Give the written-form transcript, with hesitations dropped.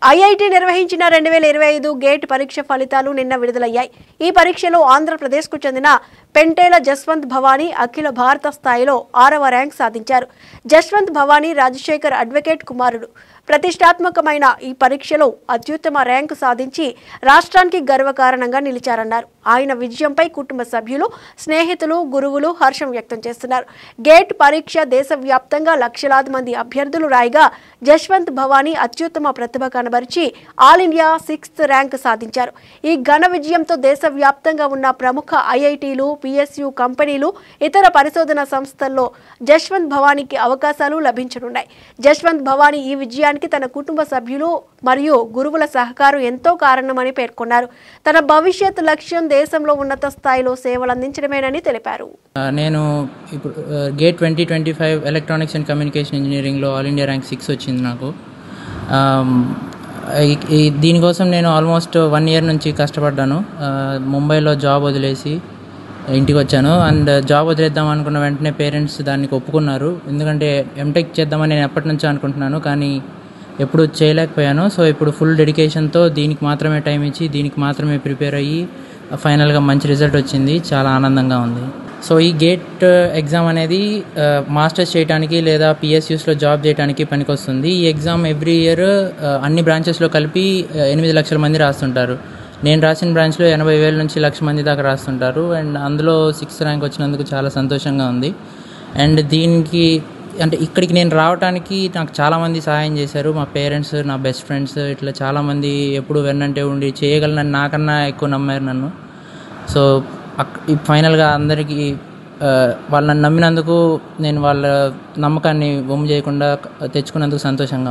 IIT నిర్వహించిన 2025 gate పరీక్ష ఫలితాలు నిన్న విడుదలయ్యాయి. ఈ పరీక్షలో ఆంధ్రప్రదేశ్కు చెందిన పెంటేల జస్వంత్ భవానీ అఖిల భారత స్థాయిలో 6వ ర్యాంక్ సాధించారు. జస్వంత్ భవానీ రాజశేఖర్ అడ్వకేట్ కుమారుడు. ప్రతిష్టాత్మకమైన ఈ పరీక్షలో అత్యుత్తమ ర్యాంకు సాధించి రాష్ట్రానికి గర్వకారణంగా నిలిచారన్నారు. ఆయన విజయంపై కుటుంబ సభ్యులు, స్నేహితులు, గురువులు హర్షం వ్యక్తం చేస్తున్నారు. గేట్ పరీక్ష దేశవ్యాప్తంగా లక్షలాది మంది అభ్యర్థులు రాయగా జస్వంత్ భవానీ అత్యుత్తమ ప్రతిభ కనబరిచి ఆల్ ఇండియా 6th ర్యాంక్ సాధించారు. ఈ ఘన విజయంతో దేశవ్యాప్తంగా ఉన్న ప్రముఖ ఐఐటీలు, పిఎస్యు కంపెనీలు, ఇతర పరిశోధన సంస్థల్లో జస్వంత్ భవానీకి అవకాశాలు లభించనున్నాయి. జస్వంత్ భవానీ ఈ విజయానికి తన కుటుంబ సభ్యులు మరియు గురువుల సహకారం ఎంతో కారణమని పేర్కొన్నారు. తన భవిష్యత్ లక్ష్యం దేశంలో ఉన్నత స్థాయిలో సేవలు అందించడమేనని తెలిపారు. నేను ఇప్పుడు గేట్ 2025 ఎలక్ట్రానిక్స్ అండ్ కమ్యూనికేషన్ ఇంజనీరింగ్లో ఆల్ ఇండియా ర్యాంక్ 6 వచ్చింది నాకు. దీనికోసం నేను ఆల్మోస్ట్ 1 year నుంచి కష్టపడ్డాను. ముంబైలో జాబ్ వదిలేసి ఇంటికి వచ్చాను. అండ్ జాబ్ వదిలేద్దాం అనుకున్న వెంటనే పేరెంట్స్ దానికి ఒప్పుకున్నారు. ఎందుకంటే ఎంటెక్ చేద్దామని నేను ఎప్పటి నుంచో అనుకుంటున్నాను, కానీ ఎప్పుడు చేయలేకపోయాను. సో ఇప్పుడు ఫుల్ డెడికేషన్తో దీనికి మాత్రమే టైం ఇచ్చి దీనికి మాత్రమే ప్రిపేర్ అయ్యి ఫైనల్గా మంచి రిజల్ట్ వచ్చింది. చాలా ఆనందంగా ఉంది. సో ఈ గేట్ ఎగ్జామ్ అనేది మాస్టర్స్ చేయడానికి లేదా పిఎస్యూస్లో జాబ్ చేయడానికి పనికొస్తుంది. ఈ ఎగ్జామ్ ఎవ్రీ ఇయర్ అన్ని బ్రాంచెస్లో కలిపి 8 లక్షల మంది రాస్తుంటారు. నేను రాసిన బ్రాంచ్లో 80,000 నుంచి 1,00,000 మంది దాకా రాస్తుంటారు. అండ్ అందులో 6th ర్యాంక్ వచ్చినందుకు చాలా సంతోషంగా ఉంది. అండ్ దీనికి అంటే ఇక్కడికి నేను రావడానికి నాకు చాలామంది సహాయం చేశారు. మా పేరెంట్స్, నా బెస్ట్ ఫ్రెండ్స్, ఇట్లా చాలామంది ఎప్పుడు వెన్నంటే ఉండి చేయగలనని నాకన్నా ఎక్కువ నమ్మారు నన్ను. సో ఫైనల్గా అందరికీ వాళ్ళు నన్ను నమ్మినందుకు నేను వాళ్ళ నమ్మకాన్ని వమ్ము చేయకుండా తెచ్చుకున్నందుకు సంతోషంగా ఉంది.